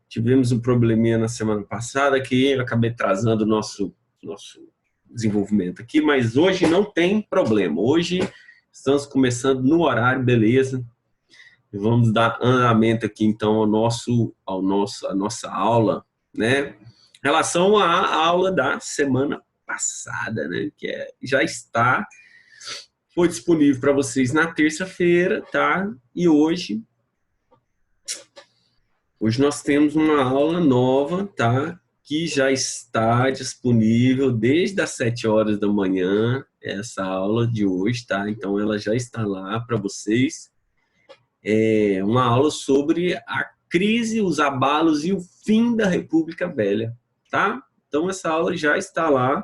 Tivemos um probleminha na semana passada que eu acabei atrasando o nosso desenvolvimento aqui, mas hoje não tem problema. Hoje estamos começando no horário, beleza? E vamos dar andamento aqui, então, à nossa aula, né? Em relação à aula da semana passada, né? Já foi disponível para vocês na terça-feira, tá? E hoje nós temos uma aula nova, tá? Que já está disponível desde as 7 horas da manhã, essa aula de hoje, tá? Então, ela já está lá para vocês. É uma aula sobre a crise, os abalos e o fim da República Velha, tá? Então, essa aula já está lá.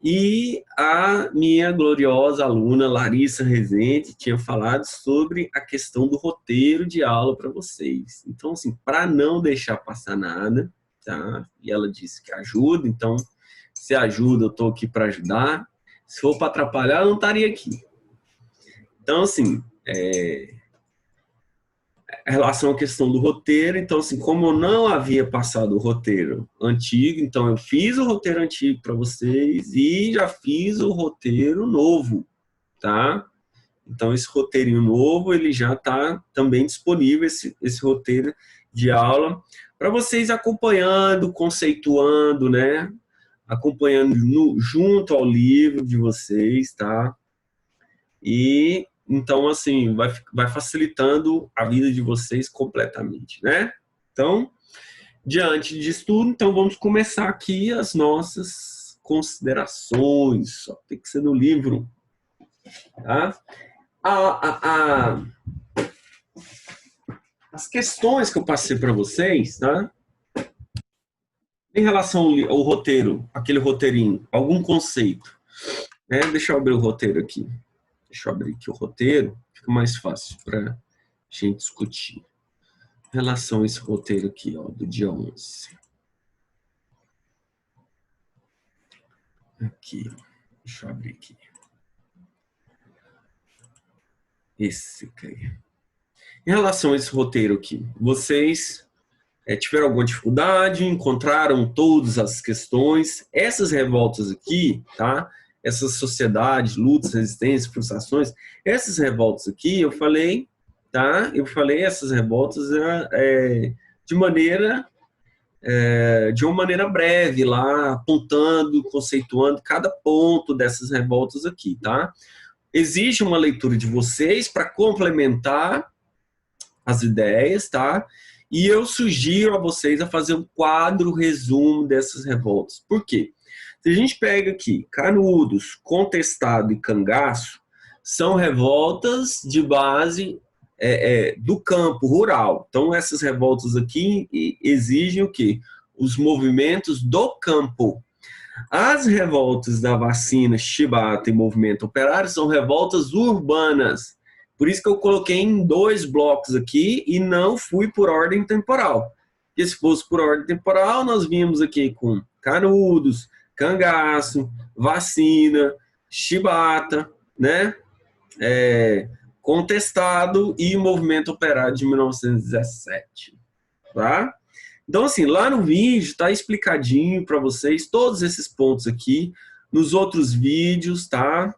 E a minha gloriosa aluna Larissa Rezende tinha falado sobre a questão do roteiro de aula para vocês. Então, assim, para não deixar passar nada, tá? E ela disse que ajuda, então, se ajuda, eu estou aqui para ajudar. Se for para atrapalhar, eu não estaria aqui. Então, assim, em relação à questão do roteiro, então, assim, como eu não havia passado o roteiro antigo, então eu fiz o roteiro antigo para vocês e já fiz o roteiro novo, tá? Então, esse roteirinho novo, ele já está também disponível, esse roteiro de aula, para vocês acompanhando, conceituando, né? Acompanhando junto ao livro de vocês, tá? E então, assim, vai facilitando a vida de vocês completamente, né? Então, diante disso tudo, então vamos começar aqui as nossas considerações. Só tem que ser no livro, tá? As questões que eu passei para vocês, tá? Em relação ao roteiro, aquele roteirinho, algum conceito, né? Deixa eu abrir o roteiro aqui. Deixa eu abrir aqui o roteiro, fica mais fácil para a gente discutir. Em relação a esse roteiro aqui, ó, do dia 11. Aqui, deixa eu abrir aqui. Esse aqui. Em relação a esse roteiro aqui, vocês tiveram alguma dificuldade, encontraram todas as questões, essas revoltas aqui, tá? Essas sociedades, lutas, resistências, frustrações, essas revoltas aqui, eu falei, tá? Eu falei essas revoltas de uma maneira breve lá, apontando, conceituando cada ponto dessas revoltas aqui, tá? Existe uma leitura de vocês para complementar as ideias, tá? E eu sugiro a vocês a fazer um quadro resumo dessas revoltas. Por quê? Se a gente pega aqui Canudos, Contestado e Cangaço, são revoltas de base do campo rural. Então, essas revoltas aqui exigem o quê? Os movimentos do campo. As revoltas da vacina, Chibata e movimento operário são revoltas urbanas. Por isso que eu coloquei em 2 blocos aqui e não fui por ordem temporal. Porque se fosse por ordem temporal, nós vínhamos aqui com Canudos, Cangaço, vacina, Chibata, né? Contestado e movimento operário de 1917. Tá? Então, assim, lá no vídeo tá explicadinho para vocês todos esses pontos aqui. Nos outros vídeos, tá?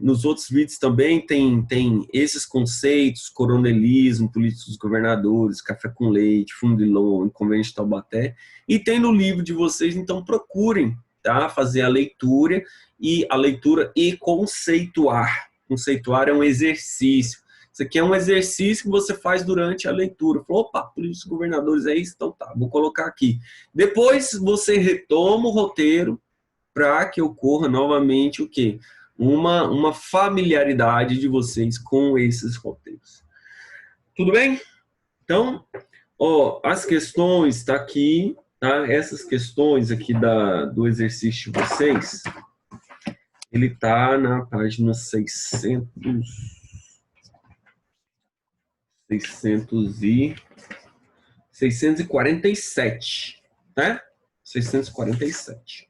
Nos outros vídeos também tem esses conceitos, coronelismo, políticos dos governadores, café com leite, fundo de loan, convênio de Taubaté, e tem no livro de vocês, então procurem, tá? Fazer a leitura e conceituar. Conceituar é um exercício. Isso aqui é um exercício que você faz durante a leitura. Falou, opa, políticos dos governadores é isso? Então tá, vou colocar aqui. Depois você retoma o roteiro, para que ocorra novamente o quê? Uma familiaridade de vocês com esses roteiros. Tudo bem? Então, ó, as questões tá aqui, tá? Essas questões aqui do exercício de vocês, ele tá na página 647, né? 647.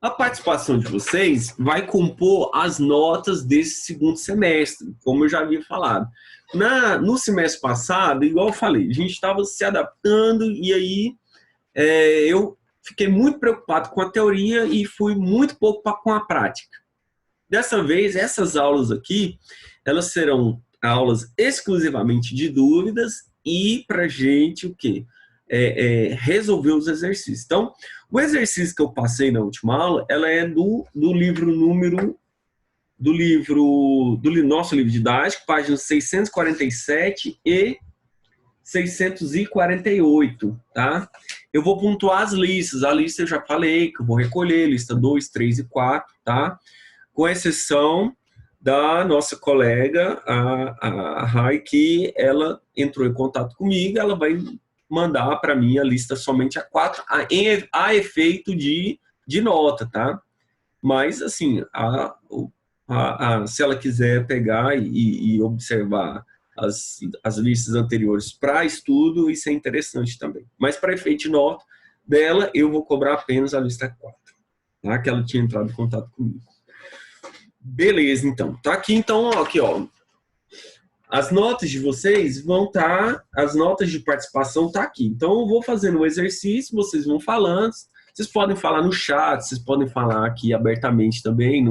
A participação de vocês vai compor as notas desse segundo semestre, como eu já havia falado. No semestre passado, igual eu falei, a gente estava se adaptando e aí eu fiquei muito preocupado com a teoria e fui muito pouco com a prática. Dessa vez, essas aulas aqui, elas serão aulas exclusivamente de dúvidas e para a gente o quê? Resolver os exercícios. Então, o exercício que eu passei na última aula, ela é do nosso livro didático, páginas 647 e 648, tá? Eu vou pontuar as listas. A lista eu já falei que eu vou recolher, lista 2, 3 e 4, tá? Com exceção da nossa colega, a Rai, que ela entrou em contato comigo, ela vai mandar para mim a lista somente a 4, a efeito de nota, tá? Mas, assim, se ela quiser pegar e observar as listas anteriores para estudo, isso é interessante também. Mas, para efeito de nota dela, eu vou cobrar apenas a lista 4, tá? Que ela tinha entrado em contato comigo. Beleza, então. Tá aqui, então, ó, aqui, ó. As notas de vocês vão estar, as notas de participação tá aqui. Então, eu vou fazendo o exercício, vocês vão falando. Vocês podem falar no chat, vocês podem falar aqui abertamente também,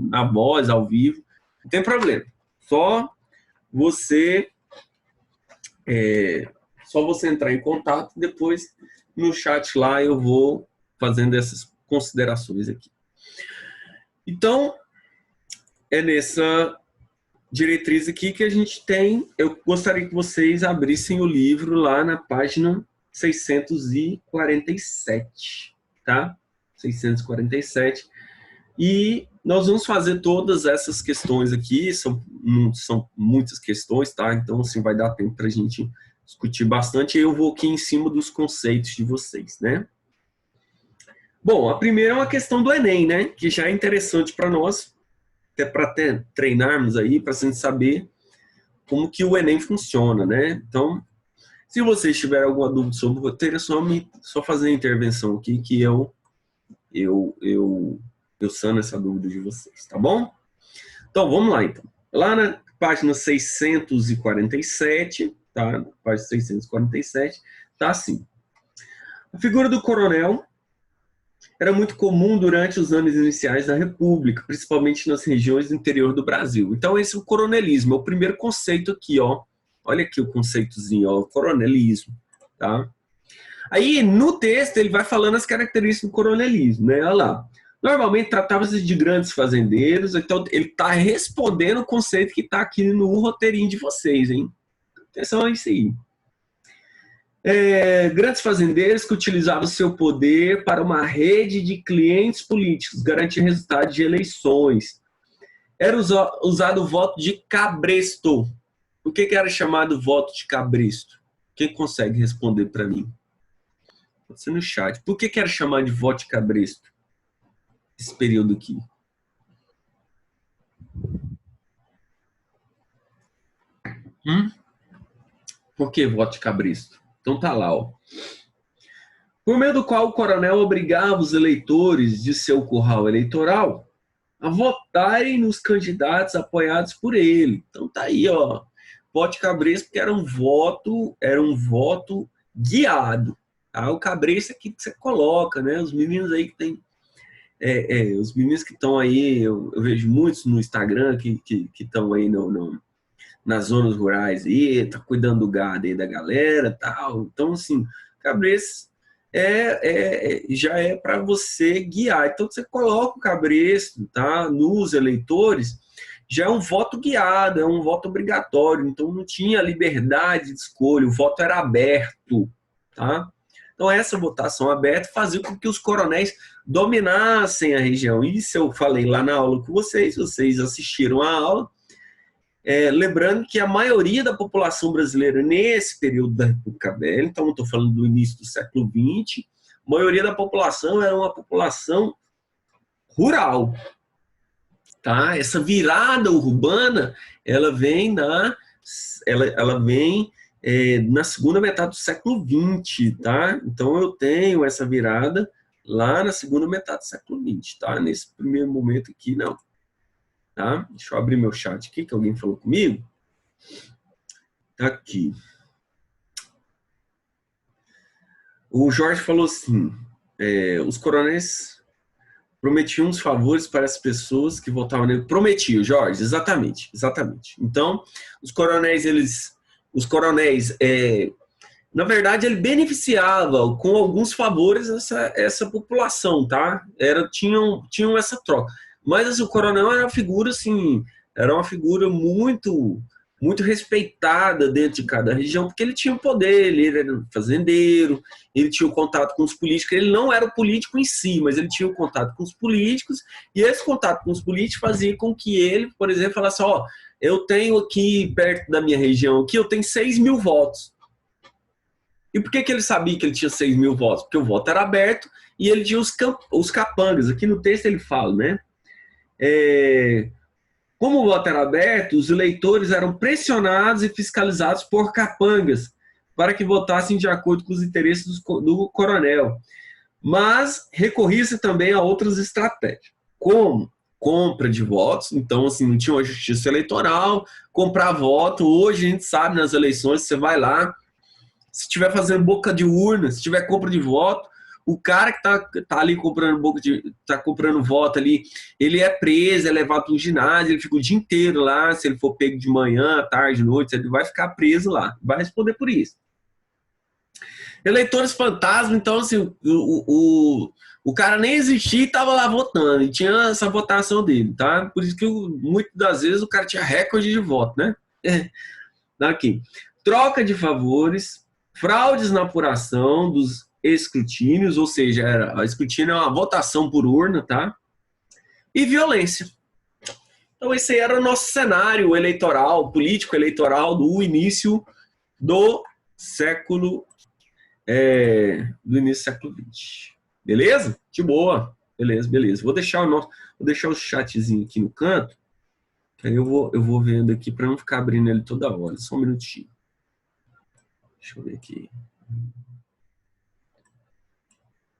na voz, ao vivo. Não tem problema. Só você entrar em contato, depois no chat lá eu vou fazendo essas considerações aqui. Então, é nessa diretriz aqui que a gente tem. Eu gostaria que vocês abrissem o livro lá na página 647, tá? 647. E nós vamos fazer todas essas questões aqui, são muitas questões, tá? Então, assim, vai dar tempo para a gente discutir bastante. Eu vou aqui em cima dos conceitos de vocês, né? Bom, a primeira é uma questão do Enem, né? Que já é interessante para nós, até para treinarmos aí, para a gente saber como que o Enem funciona, né? Então, se vocês tiverem alguma dúvida sobre o roteiro, é só fazer a intervenção aqui que eu sano essa dúvida de vocês, tá bom? Então, vamos lá, então. Lá na página 647, tá? Na página 647, tá assim. A figura do coronel era muito comum durante os anos iniciais da República, principalmente nas regiões do interior do Brasil. Então, esse é o coronelismo, é o primeiro conceito aqui, ó. Olha aqui o conceitozinho, ó, o coronelismo, tá? Aí, no texto, ele vai falando as características do coronelismo, né? Olha lá. Normalmente, tratava-se de grandes fazendeiros, então ele está respondendo o conceito que está aqui no roteirinho de vocês, hein? Atenção a isso aí. Grandes fazendeiros que utilizavam seu poder para uma rede de clientes políticos, garantir resultados de eleições. Era usado o voto de cabresto. O que era chamado voto de cabresto? Quem consegue responder para mim? Pode ser no chat. Por que era chamado de voto de cabresto? Esse período aqui. Por que voto de cabresto? Então tá lá, ó. Por meio do qual o coronel obrigava os eleitores de seu curral eleitoral a votarem nos candidatos apoiados por ele. Então tá aí, ó. Voto de cabresto, porque era um voto guiado. Tá? O cabresto é aqui que você coloca, né? Os meninos aí que tem. Os meninos que estão aí, eu vejo muitos no Instagram que estão aí nas zonas rurais aí, tá cuidando do gado aí da galera e tal. Então, assim, cabresto já é para você guiar. Então, você coloca o cabresto, tá, nos eleitores, já é um voto guiado, é um voto obrigatório. Então, não tinha liberdade de escolha, o voto era aberto, tá? Então, essa votação aberta fazia com que os coronéis dominassem a região. Isso eu falei lá na aula com vocês assistiram a aula. Lembrando que a maioria da população brasileira nesse período da República Velha, então estou falando do início do século XX, a maioria da população era uma população rural. Tá? Essa virada urbana, ela vem na segunda metade do século XX, tá? Então eu tenho essa virada lá na segunda metade do século XX, tá? Nesse primeiro momento aqui, não. Tá? Deixa eu abrir meu chat aqui, que alguém falou comigo. Tá aqui. O Jorge falou assim, os coronéis prometiam uns favores para as pessoas que votavam nele. Prometiam, Jorge, exatamente, exatamente. Então, os coronéis, na verdade, ele beneficiava com alguns favores essa população, tá? Tinham essa troca. Mas assim, o coronel era uma figura, assim, era uma figura muito respeitada dentro de cada região, porque ele tinha o poder, ele era fazendeiro, ele tinha o contato com os políticos, ele não era o político em si, mas ele tinha o contato com os políticos, e esse contato com os políticos fazia com que ele, por exemplo, falasse, ó, eu tenho aqui, perto da minha região, aqui, eu tenho 6.000 votos. E por que ele sabia que ele tinha 6.000 votos? Porque o voto era aberto e ele tinha os capangas. Aqui no texto ele fala, né? Como o voto era aberto, os eleitores eram pressionados e fiscalizados por capangas para que votassem de acordo com os interesses do coronel. Mas recorria-se também a outras estratégias, como compra de votos. Então, assim, não tinha uma justiça eleitoral, comprar voto. Hoje a gente sabe, nas eleições, você vai lá, se estiver fazendo boca de urna, se tiver compra de voto, o cara que tá ali comprando voto ali, ele é preso, é levado para um ginásio, ele fica o dia inteiro lá, se ele for pego de manhã, tarde, noite, ele vai ficar preso lá, vai responder por isso. Eleitores fantasma, então assim, o cara nem existia e estava lá votando, e tinha essa votação dele, tá? Por isso que muitas das vezes o cara tinha recorde de voto, né? Aqui. Troca de favores, fraudes na apuração dos escrutínios, ou seja, a escrutínio é uma votação por urna, tá? E violência. Então esse aí era o nosso cenário eleitoral, político eleitoral do início do século XX. Beleza? De boa. Beleza. Vou deixar o chatzinho aqui no canto, que aí eu vou vendo aqui para não ficar abrindo ele toda hora. Só um minutinho. Deixa eu ver aqui.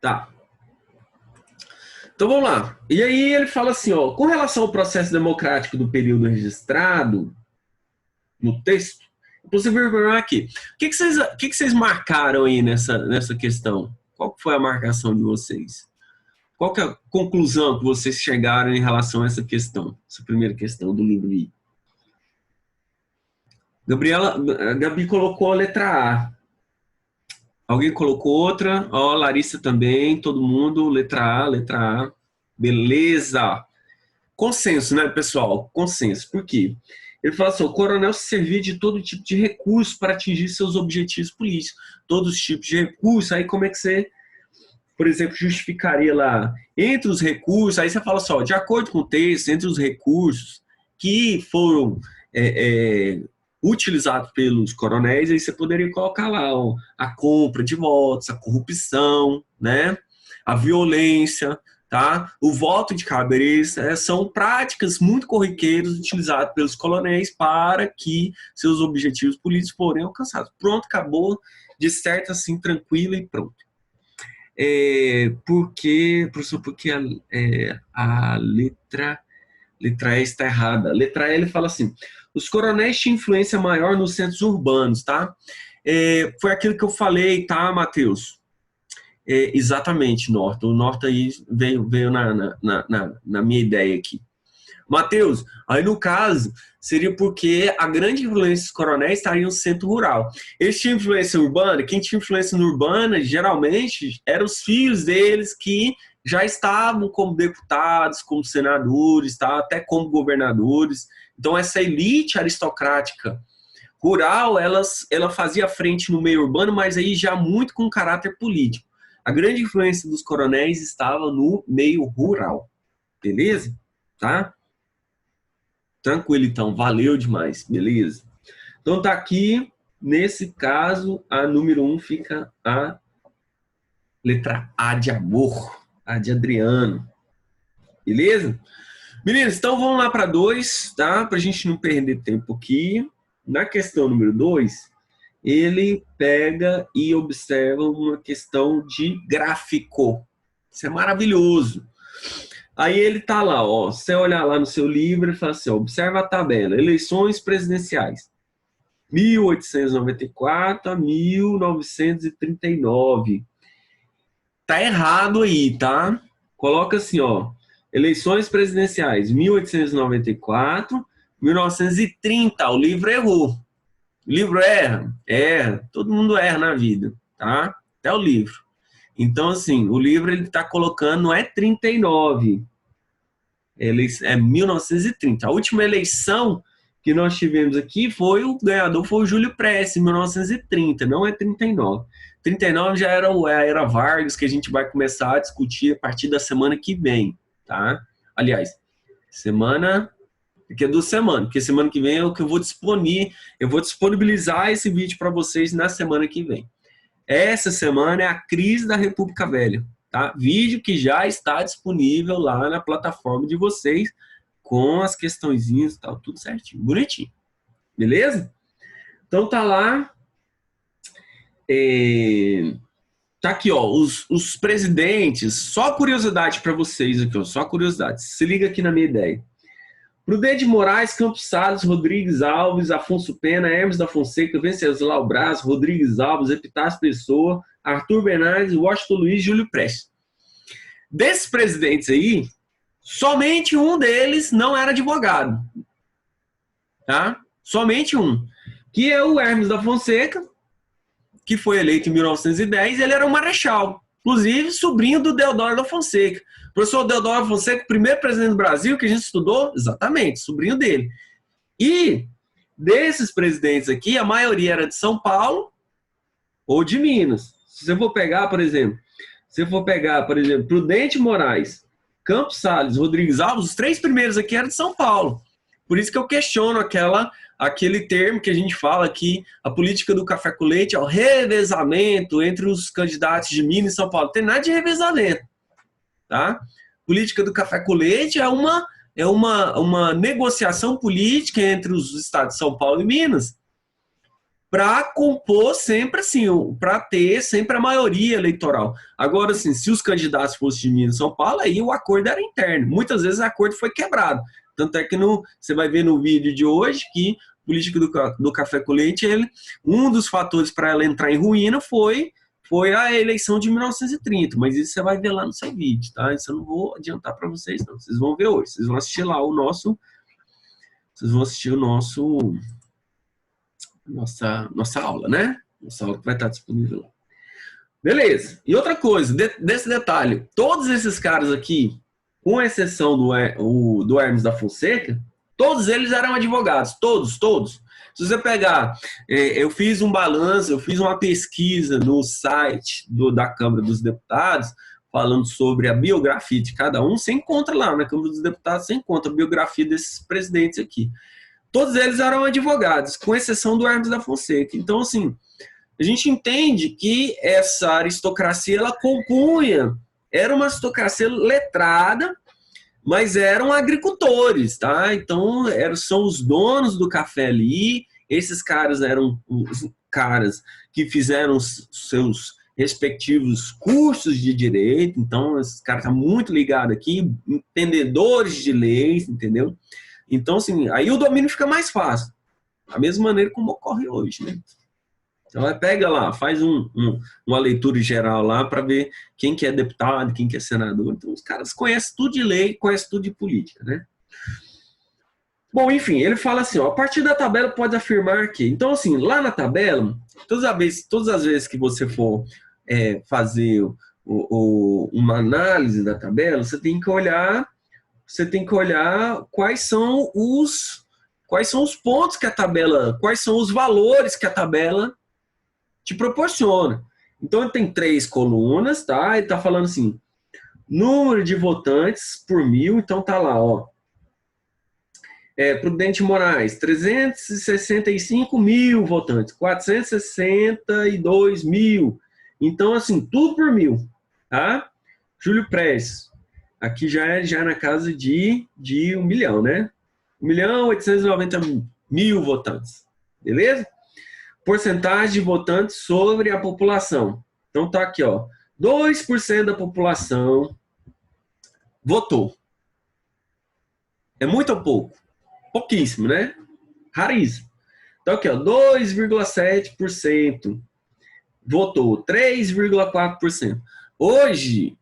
Tá. Então vamos lá. E aí ele fala assim, ó, com relação ao processo democrático do período registrado no texto, é possível ver aqui. O que vocês marcaram aí nessa questão? Qual foi a marcação de vocês? Qual que é a conclusão que vocês chegaram em relação a essa questão? Essa primeira questão do livro aí. Gabi colocou a letra A. Alguém colocou outra? Ó, Larissa também, todo mundo, letra A. Beleza. Consenso, né, pessoal? Consenso. Por quê? Ele fala assim, o coronel se servia de todo tipo de recurso para atingir seus objetivos políticos. Todos os tipos de recursos. Aí como é que você, por exemplo, justificaria lá? Entre os recursos, aí você fala só, de acordo com o texto, entre os recursos que foram utilizado pelos coronéis, aí você poderia colocar lá ó, a compra de votos, a corrupção, né? A violência, tá? O voto de cabreira, são práticas muito corriqueiras utilizadas pelos coronéis para que seus objetivos políticos forem alcançados. Pronto, acabou, de certo assim, tranquilo e pronto. Professor, porque a letra E está errada. A letra E ele fala assim, os coronéis tinham influência maior nos centros urbanos, tá? Foi aquilo que eu falei, tá, Matheus? Exatamente, Norton. O Norton aí veio na minha ideia aqui. Matheus, aí no caso, seria porque a grande influência dos coronéis estaria no centro rural. Eles tinham influência urbana, quem tinha influência no urbana, geralmente, eram os filhos deles que já estavam como deputados, como senadores, tá? Até como governadores. Então, essa elite aristocrática rural, ela fazia frente no meio urbano, mas aí já muito com caráter político. A grande influência dos coronéis estava no meio rural. Beleza? Tá? Tranquilo, então. Valeu demais. Beleza? Então, tá aqui. Nesse caso, a número 1 fica a letra A de amor. A de Adriano. Beleza? Meninos, então vamos lá para 2, tá? Para a gente não perder tempo aqui. Na questão número 2, ele pega e observa uma questão de gráfico. Isso é maravilhoso. Aí ele tá lá, ó. Se você olhar lá no seu livro, ele fala assim, ó, observa a tabela. Eleições presidenciais. 1894 a 1939. Tá errado aí, tá? Coloca assim, ó. Eleições presidenciais, 1894, 1930. O livro errou. O livro erra? Erra. Todo mundo erra na vida, tá? Até o livro. Então, assim, o livro ele tá colocando, não é 39. É 1930. A última eleição que nós tivemos aqui o ganhador foi o Júlio Prestes, em 1930, não é 39. 39 já era a era Vargas, que a gente vai começar a discutir a partir da semana que vem, tá? Aliás, porque é do semana, porque semana que vem é o que eu vou disponibilizar esse vídeo para vocês na semana que vem. Essa semana é a crise da República Velha, tá? Vídeo que já está disponível lá na plataforma de vocês, com as questõezinhas e tal, tudo certinho, bonitinho. Beleza? Então tá lá. Tá aqui, ó, os presidentes. Só curiosidade para vocês aqui, ó, só curiosidade. Se liga aqui na minha ideia. Prudente de Moraes, Campos Salles, Rodrigues Alves, Afonso Pena, Hermes da Fonseca, Venceslau Braz, Rodrigues Alves, Epitácio Pessoa, Arthur Bernardes, Washington Luiz, Júlio Prestes. Desses presidentes aí, somente um deles não era advogado. Tá? Somente um. Que é o Hermes da Fonseca, que foi eleito em 1910, ele era um marechal. Inclusive, sobrinho do Deodoro da Fonseca. O professor Deodoro da Fonseca, primeiro presidente do Brasil que a gente estudou, exatamente, sobrinho dele. E desses presidentes aqui, a maioria era de São Paulo ou de Minas. Se você for pegar, por exemplo, Prudente Moraes, Campos Salles, Rodrigues Alves, os três primeiros aqui eram de São Paulo. Por isso que eu questiono aquele termo que a gente fala aqui, a política do café com leite é o revezamento entre os candidatos de Minas e São Paulo. Não tem nada de revezamento, tá? Política do café com leite é uma negociação política entre os estados de São Paulo e Minas para compor sempre assim, para ter sempre a maioria eleitoral. Agora, assim, se os candidatos fossem de Minas e São Paulo, aí o acordo era interno. Muitas vezes o acordo foi quebrado. Tanto é que você vai ver no vídeo de hoje que a política do café com leite, um dos fatores para ela entrar em ruína foi a eleição de 1930. Mas isso você vai ver lá no seu vídeo, tá? Isso eu não vou adiantar para vocês, não. Vocês vão ver hoje. Vocês vão assistir lá nossa aula, né? Nossa aula que vai estar disponível lá. Beleza. E outra coisa, desse detalhe, todos esses caras aqui, com exceção do Hermes da Fonseca, todos eles eram advogados, todos. Se você pegar, eu fiz um balanço, eu fiz uma pesquisa no site da Câmara dos Deputados, falando sobre a biografia de cada um, você encontra lá na Câmara dos Deputados, você encontra a biografia desses presidentes aqui. Todos eles eram advogados, com exceção do Hermes da Fonseca. Então, assim, a gente entende que essa aristocracia, ela compunha, era uma aristocracia letrada, mas eram agricultores, tá? Então, são os donos do café ali, esses caras eram os caras que fizeram seus respectivos cursos de direito, então, esses caras estão muito ligados aqui, entendedores de leis, entendeu? Então, assim, aí o domínio fica mais fácil, da mesma maneira como ocorre hoje, né? Então, pega lá, faz uma leitura geral lá para ver quem que é deputado, quem que é senador. Então, os caras conhecem tudo de lei, conhecem tudo de política, né? Bom, enfim, ele fala assim, ó, a partir da tabela pode afirmar que... Então, assim, lá na tabela, todas as vezes que você for fazer uma análise da tabela, você tem que olhar quais são os pontos que a tabela, quais são os valores que a tabela te proporciona. Então, ele tem 3 colunas, tá? Ele tá falando assim, número de votantes por 1000, então tá lá, ó. Prudente Moraes, 365 mil votantes, 462 mil. Então, assim, tudo por 1000, tá? Júlio Prestes, aqui já é na casa de 1 milhão, né? 1.890.000 votantes, beleza? Porcentagem de votantes sobre a população. Então tá aqui, ó, 2% da população votou. É muito ou pouco? Pouquíssimo, né? Raríssimo. Então, aqui, ó, 2,7% votou, 3,4%. Hoje,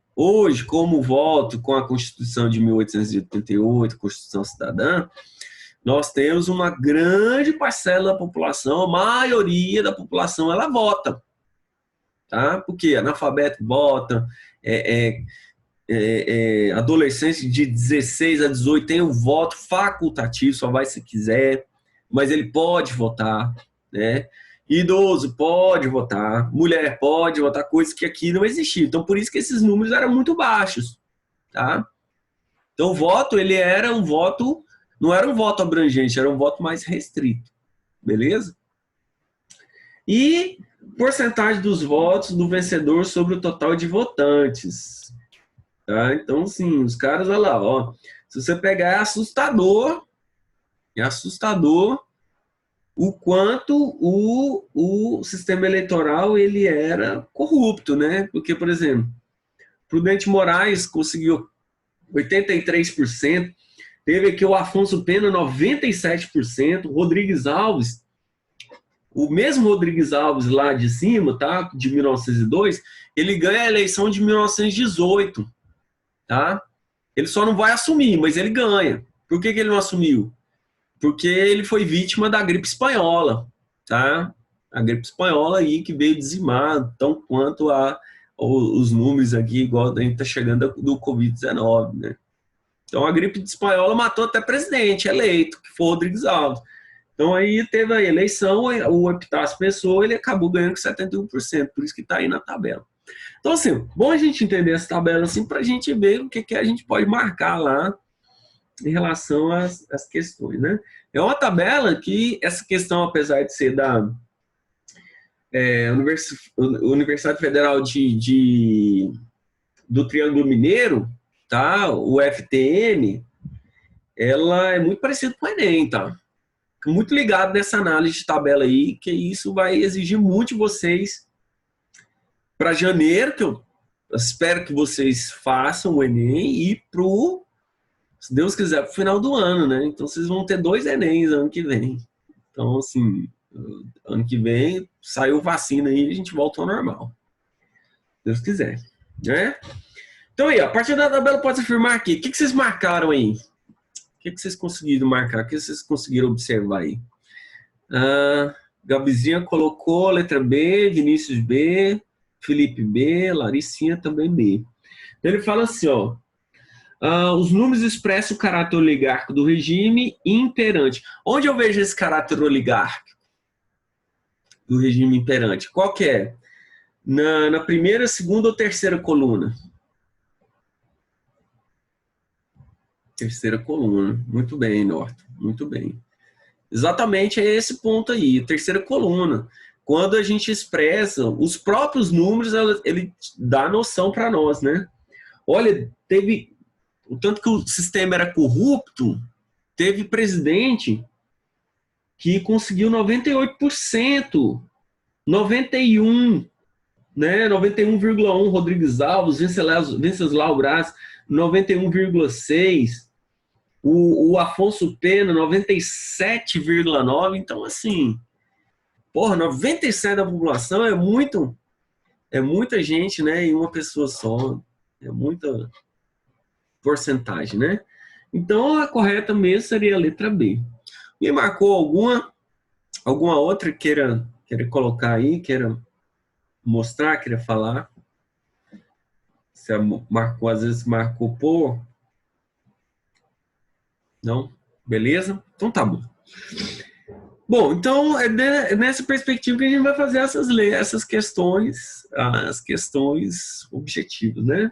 como voto com a Constituição de 1888, Constituição Cidadã, nós temos uma grande parcela da população, a maioria da população, ela vota. Tá? Porque analfabeto vota, adolescente de 16 a 18 tem um voto facultativo, só vai se quiser, mas ele pode votar, né? Idoso pode votar, mulher pode votar, coisas que aqui não existiam. Então, por isso que esses números eram muito baixos, tá? Então, o voto, ele era um voto, não era um voto abrangente, era um voto mais restrito, beleza? E porcentagem dos votos do vencedor sobre o total de votantes, tá? Então, assim, os caras, olha lá, ó, se você pegar, é assustador o quanto o sistema eleitoral ele era corrupto, né? Porque, por exemplo, Prudente Moraes conseguiu 83%, teve aqui o Afonso Pena 97%, Rodrigues Alves, o mesmo Rodrigues Alves lá de cima, tá? De 1902, ele ganha a eleição de 1918, tá? Ele só não vai assumir, mas ele ganha. Por que ele não assumiu? Porque ele foi vítima da gripe espanhola, tá? A gripe espanhola aí que veio dizimar tão quanto os números aqui, igual a gente tá chegando do Covid-19, né? Então a gripe espanhola matou até presidente eleito, que foi o Rodrigues Alves. Então aí teve a eleição, o Epitácio Pessoa, ele acabou ganhando com 71%, por isso que está aí na tabela. Então assim, bom a gente entender essa tabela assim para a gente ver o que a gente pode marcar lá em relação às questões, né? É uma tabela que essa questão, apesar de ser da Universidade Federal do Triângulo Mineiro, tá? O FTM, ela é muito parecida com o Enem, tá? Muito ligado nessa análise de tabela aí, que isso vai exigir muito de vocês para janeiro, que eu espero que vocês façam o Enem, e pro, se Deus quiser, pro final do ano, né? Então vocês vão ter 2 Enems ano que vem. Então, assim, ano que vem saiu vacina aí e a gente volta ao normal. Se Deus quiser, né? Então aí, a partir da tabela pode afirmar aqui. O que vocês marcaram aí? O que vocês conseguiram marcar? O que vocês conseguiram observar aí? Gabizinha colocou letra B, Vinícius B, Felipe B, Laricinha também B. Então ele fala assim, ó. Os números expressam o caráter oligárquico do regime imperante. Onde eu vejo esse caráter oligárquico do regime imperante? Qual que é? Na primeira, segunda ou terceira coluna? Terceira coluna. Muito bem, Norton. Muito bem. Exatamente é esse ponto aí, terceira coluna. Quando a gente expressa os próprios números, ele dá noção para nós, né? Olha, teve o tanto que o sistema era corrupto, teve presidente que conseguiu 98%, 91%, né? 91,1%, Rodrigues Alves, Venceslau Braz, 91,6%. O Afonso Pena, 97,9%. Então, assim, porra, 97% da população é muita gente, né? Em uma pessoa só. É muita porcentagem, né? Então, a correta mesmo seria a letra B. Me marcou alguma outra que queira colocar aí, queira mostrar, queira falar? Se marcou, às vezes marcou por... Não? Beleza? Então tá bom. Bom, então é nessa perspectiva que a gente vai fazer essas questões, as questões objetivas, né?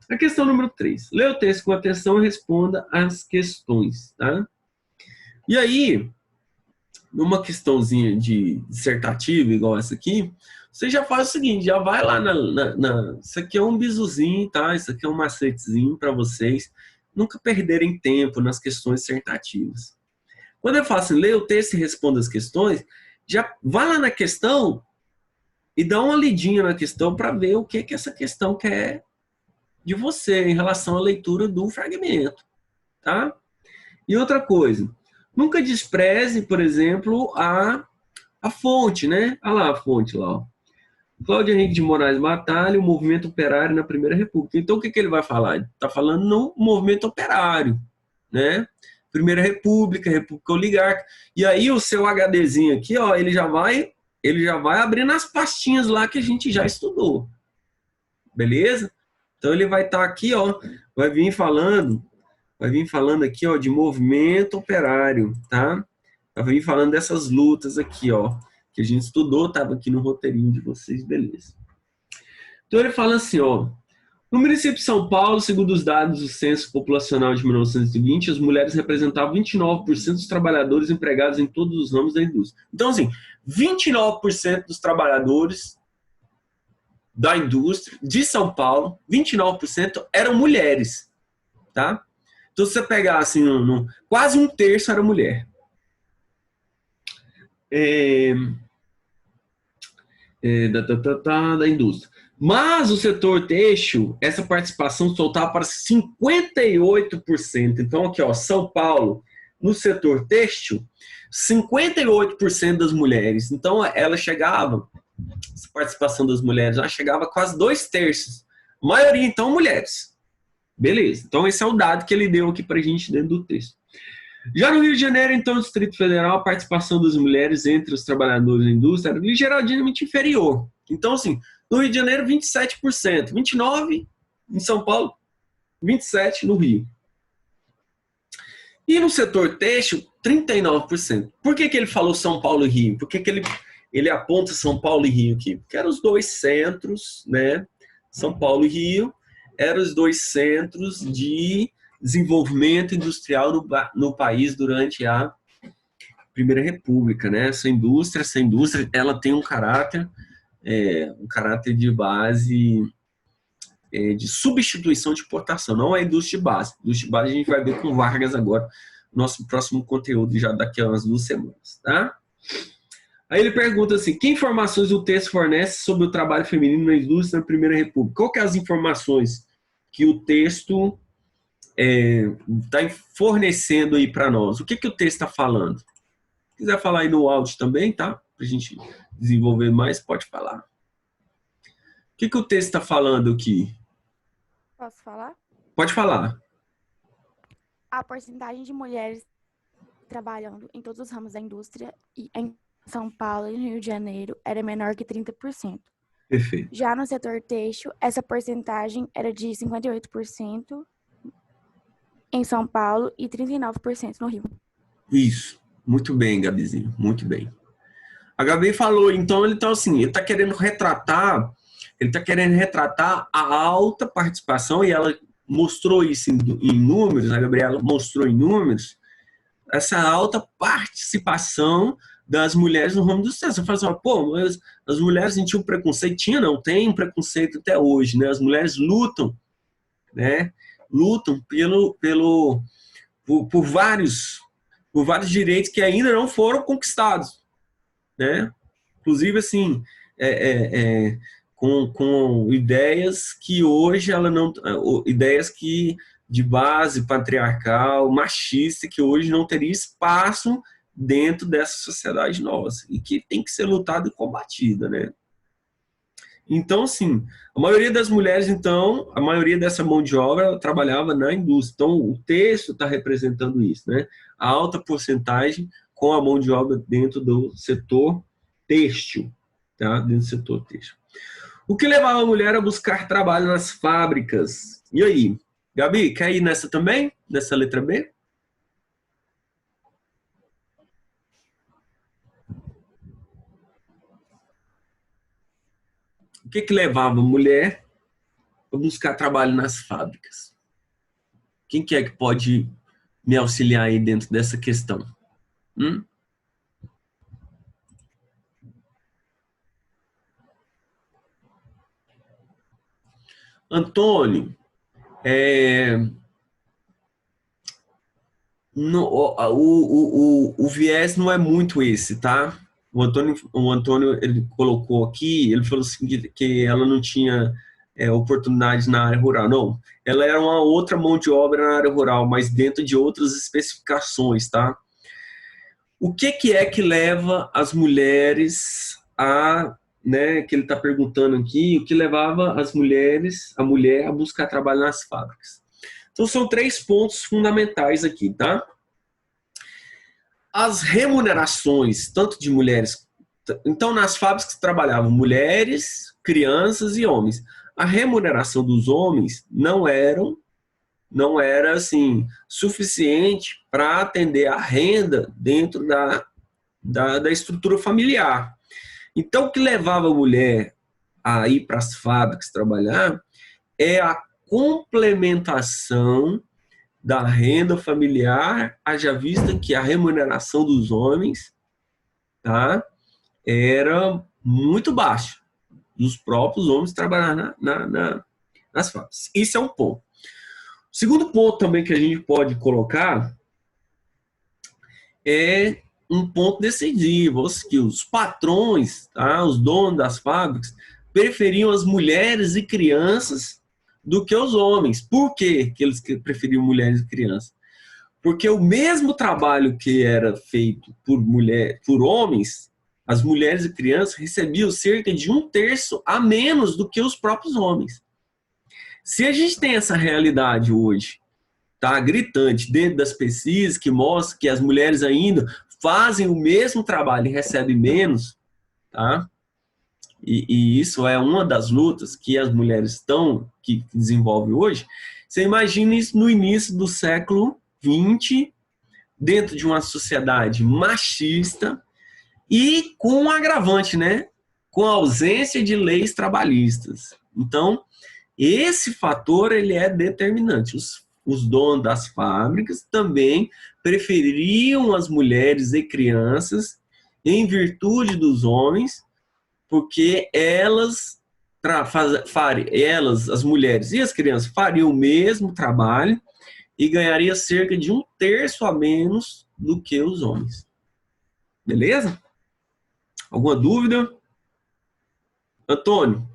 A questão número 3. Leia o texto com atenção e responda às questões, tá? E aí, numa questãozinha de dissertativa, igual essa aqui, você já faz o seguinte, já vai lá isso aqui é um bizuzinho, tá? Isso aqui é um macetezinho para vocês nunca perderem tempo nas questões dissertativas. Quando eu falo assim, leia o texto e responda as questões, já vai lá na questão e dá uma lidinha na questão para ver o que essa questão quer de você em relação à leitura do fragmento, tá? E outra coisa, nunca despreze, por exemplo, a fonte, né? Olha lá a fonte lá, ó. Cláudio Henrique de Moraes Batalha, o movimento operário na Primeira República. Então, o que ele vai falar? Ele está falando no movimento operário, né? Primeira República, República Oligarca. E aí, o seu HDzinho aqui, ó, ele já vai abrindo as pastinhas lá que a gente já estudou. Beleza? Então, ele vai estar aqui, ó, vai vir falando aqui, ó, de movimento operário, tá? Vai vir falando dessas lutas aqui, ó, que a gente estudou, estava aqui no roteirinho de vocês, beleza. Então ele fala assim, ó, no município de São Paulo, segundo os dados do Censo Populacional de 1920, as mulheres representavam 29% dos trabalhadores empregados em todos os ramos da indústria. Então, assim, 29% dos trabalhadores da indústria de São Paulo, 29% eram mulheres, tá? Então, se você pegar, assim, quase um terço era mulher. Da indústria. Mas o setor têxtil, essa participação soltava para 58%. Então, aqui, ó, São Paulo, no setor têxtil, 58% das mulheres. Então, ela chegava, essa participação das mulheres, ela chegava a quase 2/3. A maioria, então, mulheres. Beleza. Então, esse é o dado que ele deu aqui para a gente dentro do texto. Já no Rio de Janeiro, então, no Distrito Federal, a participação das mulheres entre os trabalhadores da indústria era ligeiramente inferior. Então, assim, no Rio de Janeiro, 27%, 29% em São Paulo, 27% no Rio. E no setor têxtil, 39%. Por que ele falou São Paulo e Rio? Por que ele aponta São Paulo e Rio aqui? Porque eram os dois centros, né? São Paulo e Rio eram os dois centros de desenvolvimento industrial no país durante a Primeira República, né? Essa indústria, ela tem um caráter de base de substituição de exportação, não é indústria de base. Indústria de base a gente vai ver com Vargas agora, nosso próximo conteúdo já daqui a umas 2 semanas, tá? Aí ele pergunta assim, que informações o texto fornece sobre o trabalho feminino na indústria na Primeira República? Qual que é as informações que o texto está fornecendo aí para nós? O que o texto está falando? Se quiser falar aí no áudio também, tá? Para a gente desenvolver mais, pode falar. O que o texto está falando aqui? Posso falar? Pode falar. A porcentagem de mulheres trabalhando em todos os ramos da indústria e em São Paulo e no Rio de Janeiro era menor que 30%. Perfeito. Já no setor têxtil, essa porcentagem era de 58% em São Paulo e 39% no Rio. Isso. Muito bem, Gabizinho. Muito bem. A Gabi falou, então ele está querendo retratar a alta participação, e ela mostrou isso em números, a Gabriela mostrou em números, essa alta participação das mulheres no ramo do sucesso. Você fala assim, pô, mas as mulheres sentiam preconceito? Tem um preconceito até hoje, né? As mulheres lutam, né? Lutam por vários direitos que ainda não foram conquistados, né? Inclusive, assim, com ideias que hoje ela não... Ideias que de base patriarcal, machista, que hoje não teria espaço dentro dessa sociedade nossa, e que tem que ser lutada e combatida, né? Então, assim, a maioria das mulheres, então, a maioria dessa mão de obra, ela trabalhava na indústria. Então, o texto está representando isso, né? A alta porcentagem com a mão de obra dentro do setor têxtil, tá? Dentro do setor têxtil. O que levava a mulher a buscar trabalho nas fábricas? E aí? Gabi, quer ir nessa também? Nessa letra B? O que levava a mulher a buscar trabalho nas fábricas? Quem que é que pode me auxiliar aí dentro dessa questão? Antônio, o viés não é muito esse, tá? O Antônio ele colocou aqui, ele falou assim, que ela não tinha oportunidades na área rural. Não, ela era uma outra mão de obra na área rural, mas dentro de outras especificações, tá? O que é que leva as mulheres a, né, que ele está perguntando aqui, o que levava as mulheres, a mulher a buscar trabalho nas fábricas? Então são 3 pontos fundamentais aqui, tá? As remunerações, tanto de mulheres, então nas fábricas trabalhavam mulheres, crianças e homens. A remuneração dos homens não era assim suficiente para atender a renda dentro da estrutura familiar. Então, o que levava a mulher a ir para as fábricas trabalhar é a complementação da renda familiar, haja vista que a remuneração dos homens, tá, era muito baixa. Os próprios homens trabalhar nas fábricas. Isso é um ponto. O segundo ponto também que a gente pode colocar é um ponto decisivo, que os patrões, tá, os donos das fábricas, preferiam as mulheres e crianças do que os homens. Por quê que eles preferiam mulheres e crianças? Porque o mesmo trabalho que era feito por homens, as mulheres e crianças recebiam cerca de 1/3 a menos do que os próprios homens. Se a gente tem essa realidade hoje, tá, gritante, dentro das pesquisas que mostram que as mulheres ainda fazem o mesmo trabalho e recebem menos, tá? E isso é uma das lutas que as mulheres que desenvolvem hoje. Você imagina isso no início do século XX, dentro de uma sociedade machista e com um agravante, né? Com a ausência de leis trabalhistas. Então, esse fator ele é determinante. Os donos das fábricas também prefeririam as mulheres e crianças em virtude dos homens, porque elas, as mulheres e as crianças, fariam o mesmo trabalho e ganhariam cerca de 1/3 a menos do que os homens. Beleza? Alguma dúvida? Antônio,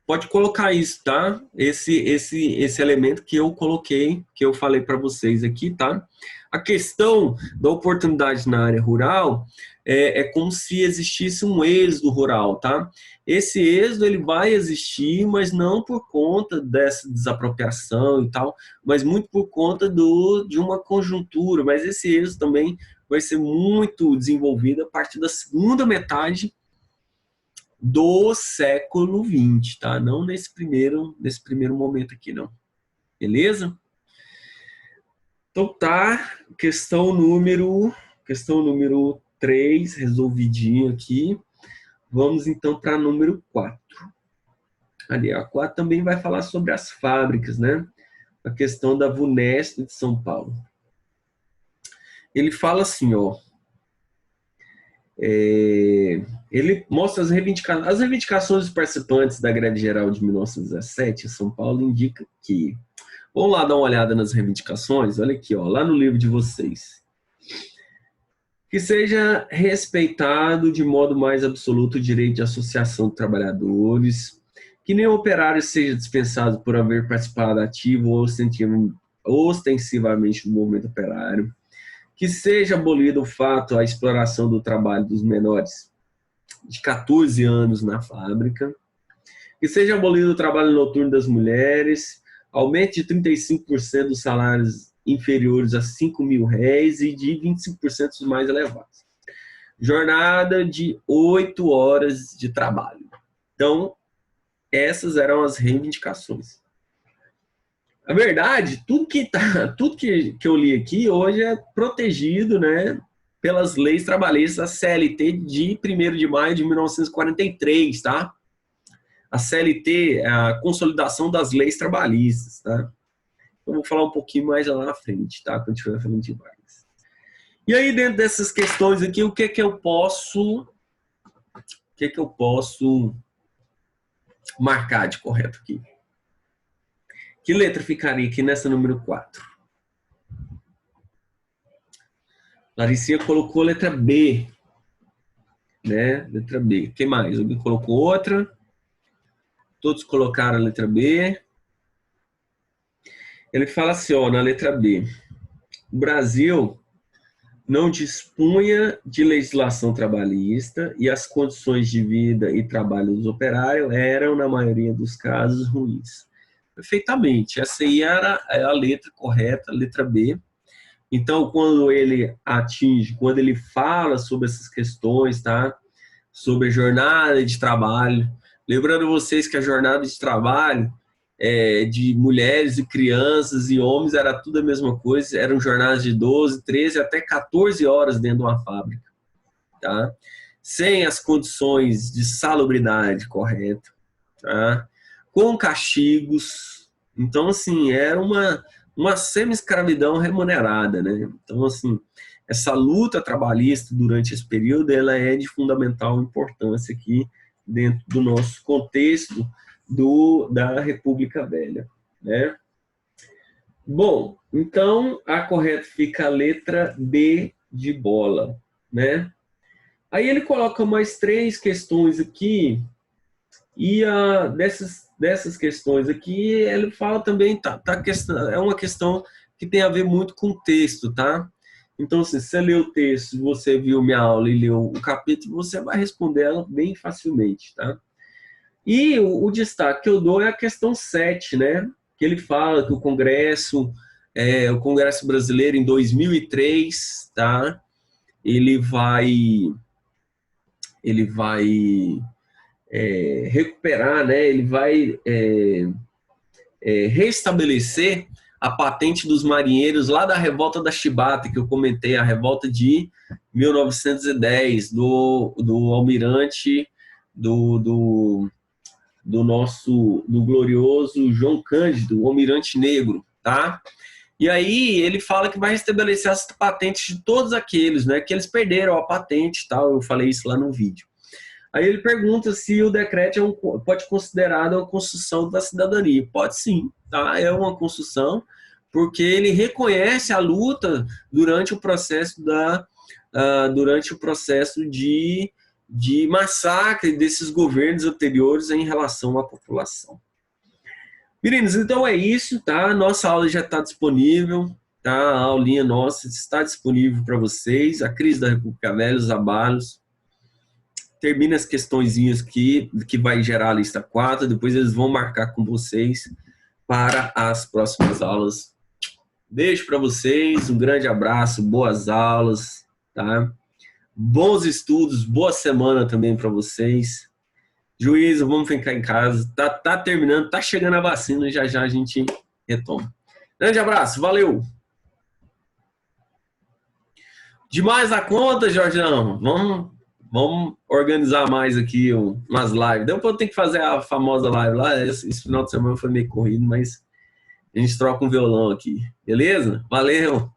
pode colocar isso, tá? Esse elemento que eu coloquei, que eu falei para vocês aqui, tá? A questão da oportunidade na área rural é como se existisse um êxodo rural, tá? Esse êxodo ele vai existir, mas não por conta dessa desapropriação e tal, mas muito por conta de uma conjuntura. Mas esse êxodo também vai ser muito desenvolvido a partir da segunda metade do século XX, tá? Não nesse primeiro momento aqui, não. Beleza? Então tá, questão número 3, resolvidinho aqui. Vamos então para número 4. Ali, a 4 também vai falar sobre as fábricas, né? A questão da VUNESP de São Paulo. Ele fala assim, ó. Ele mostra as reivindicações dos participantes da greve geral de 1917 em São Paulo indica que, vamos lá dar uma olhada nas reivindicações, olha aqui, ó, lá no livro de vocês, que seja respeitado de modo mais absoluto o direito de associação de trabalhadores, que nenhum operário seja dispensado por haver participado ativo ou ostensivamente do movimento operário, que seja abolido o fato, a exploração do trabalho dos menores de 14 anos na fábrica, que seja abolido o trabalho noturno das mulheres, aumente de 35% dos salários inferiores a R$5.000 e de 25% dos mais elevados. Jornada de 8 horas de trabalho. Então, essas eram as reivindicações. A verdade, tudo que eu li aqui hoje é protegido, né, pelas leis trabalhistas, a CLT de 1º de maio de 1943, tá? A CLT é a consolidação das leis trabalhistas, tá? Eu vou falar um pouquinho mais lá na frente, tá? Quando estiver falando de vagas. E aí, dentro dessas questões aqui, o que eu posso marcar de correto aqui? Que letra ficaria aqui nessa número 4? Laricinha colocou a letra B. né? Letra B. Quem mais? Alguém colocou outra? Todos colocaram a letra B. Ele fala assim, ó, na letra B. O Brasil não dispunha de legislação trabalhista e as condições de vida e trabalho dos operários eram, na maioria dos casos, ruins. Perfeitamente. Essa aí era a letra correta, a letra B. Então, quando ele atinge, quando ele fala sobre essas questões, tá? Sobre a jornada de trabalho, lembrando vocês que a jornada de trabalho de mulheres e crianças e homens era tudo a mesma coisa, eram jornadas de 12, 13 até 14 horas dentro de uma fábrica, tá? Sem as condições de salubridade correta, tá? Com castigos. Então, assim, era uma semi-escravidão remunerada, né? Então, assim, essa luta trabalhista durante esse período, ela é de fundamental importância aqui dentro do nosso contexto da República Velha, né? Bom, então a correta fica a letra B de bola, né? Aí ele coloca mais 3 questões aqui e dessas questões aqui ele fala também é uma questão que tem a ver muito com o texto, tá? Então, assim, se você lê o texto, você viu minha aula e leu o capítulo, você vai responder ela bem facilmente, tá? E o destaque que eu dou é a questão 7, né? Que ele fala que o Congresso Brasileiro em 2003, tá? Ele vai recuperar, né? Ele vai restabelecer a patente dos marinheiros lá da revolta da Chibata, que eu comentei, a revolta de 1910, do almirante do glorioso João Cândido, o almirante negro, tá? E aí ele fala que vai restabelecer as patentes de todos aqueles, né, que eles perderam a patente, tal. Eu falei isso lá no vídeo. Aí ele pergunta se o decreto pode ser considerado uma construção da cidadania. Pode sim, tá? É uma construção, porque ele reconhece a luta durante o processo de massacre desses governos anteriores em relação à população. Meninos, então é isso, tá? Nossa aula já está disponível, tá? A aulinha nossa está disponível para vocês. A crise da República Velha, os abalos. Termina as questõezinhas que vai gerar a lista 4, depois eles vão marcar com vocês para as próximas aulas. Beijo para vocês, um grande abraço, boas aulas, tá? Bons estudos, boa semana também para vocês. Juízo, vamos ficar em casa. Tá terminando, tá chegando a vacina, já a gente retoma. Grande abraço, valeu! Demais a conta, Jorjão. Vamos organizar mais aqui umas lives. Depois eu tenho que fazer a famosa live lá. Esse final de semana foi meio corrido, mas a gente troca um violão aqui. Beleza? Valeu!